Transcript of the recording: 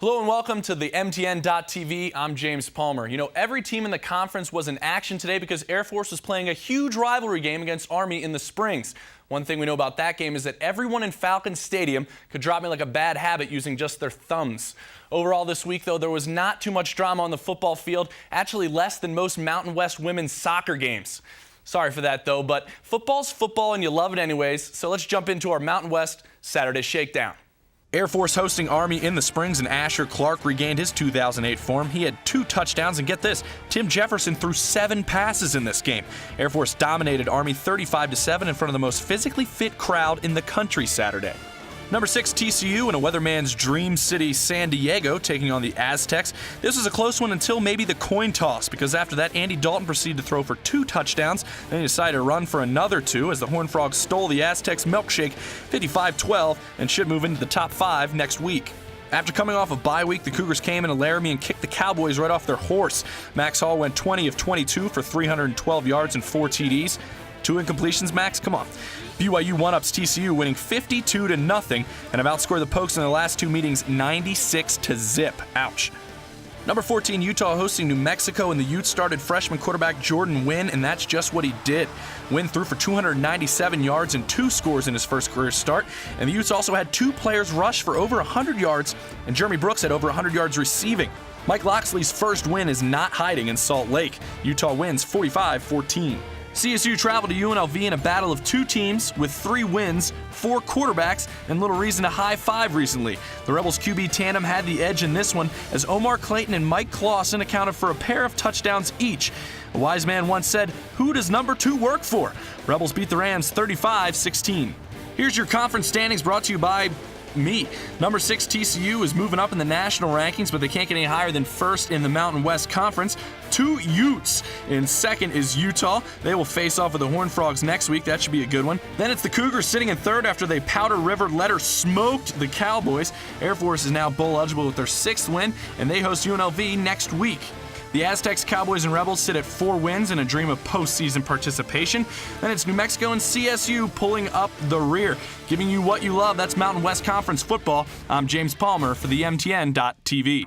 Hello and welcome to the MTN.TV. I'm James Palmer. You know, every team in the conference was in action today because Air Force was playing a huge rivalry game against Army in the Springs. One thing we know about that game is that everyone in Falcon Stadium could drop me like a bad habit using just their thumbs. Overall this week, though, there was not too much drama on the football field, actually less than most Mountain West women's soccer games. Sorry for that, though, but football's football and you love it anyways, so let's jump into our Mountain West Saturday Shakedown. Air Force hosting Army in the Springs, and Asher Clark regained his 2008 form. He had 2 touchdowns, and get this, Tim Jefferson threw 7 passes in this game. Air Force dominated Army 35-7 in front of the most physically fit crowd in the country Saturday. Number 6, TCU in a weatherman's dream city, San Diego, taking on the Aztecs. This was a close one until maybe the coin toss, because after that, Andy Dalton proceeded to throw for 2 touchdowns. Then he decided to run for another 2 as the Horned Frogs stole the Aztecs' milkshake 55-12 and should move into the top 5 next week. After coming off a bye week, the Cougars came into Laramie and kicked the Cowboys right off their horse. Max Hall went 20 of 22 for 312 yards and 4 TDs. 2 incompletions, Max? Come on. BYU one-ups TCU, winning 52-0, and have outscored the Pokes in their last 2 meetings 96-0. Ouch. Number 14, Utah hosting New Mexico, and the Utes started freshman quarterback Jordan Wynn, and that's just what he did. Wynn threw for 297 yards and 2 scores in his first career start, and the Utes also had 2 players rush for over 100 yards, and Jeremy Brooks had over 100 yards receiving. Mike Loxley's first win is not hiding in Salt Lake. Utah wins 45-14. CSU traveled to UNLV in a battle of 2 teams with 3 wins, 4 quarterbacks, and little reason to high-five recently. The Rebels QB tandem had the edge in this one as Omar Clayton and Mike Clausen accounted for a pair of touchdowns each. A wise man once said, "Who does number 2 work for?" Rebels beat the Rams 35-16. Here's your conference standings brought to you by me. Number 6 TCU is moving up in the national rankings, but they can't get any higher than first in the Mountain West Conference. 2 Utes. In second is Utah. They will face off with the Horned Frogs next week. That should be a good one. Then it's the Cougars sitting in third after they Powder River letter smoked the Cowboys. Air Force is now bowl eligible with their 6th win, and they host UNLV next week. The Aztecs, Cowboys, and Rebels sit at 4 wins and a dream of postseason participation. Then it's New Mexico and CSU pulling up the rear. Giving you what you love, that's Mountain West Conference football. I'm James Palmer for the MTN.TV.